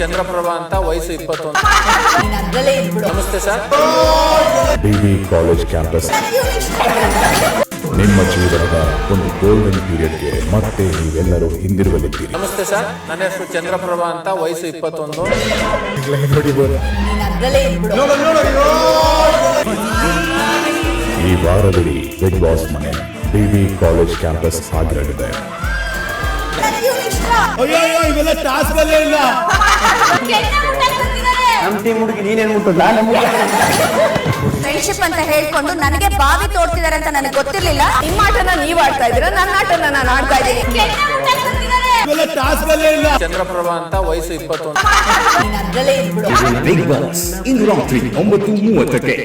ಚಂದ್ರಪ್ರಭಾ ಅಂತ ವಯಸ್ಸು 21. ನಮಸ್ತೆ ಸರ್. ಡಿವಿ ಕಾಲೇಜ್ ಕ್ಯಾಂಪಸ್ ನಿಮ್ಮ ಜೀವನದ ಒಂದು ಗೋಲ್ಡನ್ ಪೀರಿಯಡ್ಗೆ ಮತ್ತೆ ನೀವೆಲ್ಲರೂ ಹಿಂದಿರುಗಲಿದ್ದೀರಿ. ನಮಸ್ತೆ ಸರ್, ನನ್ನ ಹೆಸರು ಚಂದ್ರಪ್ರಭಾ ಅಂತ ವಯಸ್ಸು 21. ಈ ವಾರದಲ್ಲಿ ಬಿಗ್ ಬಾಸ್ ಮನೆ ಡಿವಿ ಕಾಲೇಜ್ ಕ್ಯಾಂಪಸ್ ಆಗಿರಲಿದೆ. ಫ್ರೆಂಡ್ಶಿಪ್ ಅಂತ ಹೇಳ್ಕೊಂಡು ನನಗೆ ಬಾವಿ ತೋಡ್ತಿದ್ದಾರೆ ಅಂತ ನನಗೆ ಗೊತ್ತಿರ್ಲಿಲ್ಲ. ನಿಮ್ಮ ಆಟನ ನೀವ್ ಆಡ್ತಾ ಇದ್ದೀರಾ, ನನ್ನ ಆಟನ ನಾನು ಆಡ್ತಾ ಇದ್ದೀನಿ. ಚಂದ್ರಪ್ರಭಾ ಅಂತ ವಯಸ್ಸು 21. ಬಿಗ್ ಬಾಸ್ ಇಂದು ರಾತ್ರಿ 9:30ಕ್ಕೆ.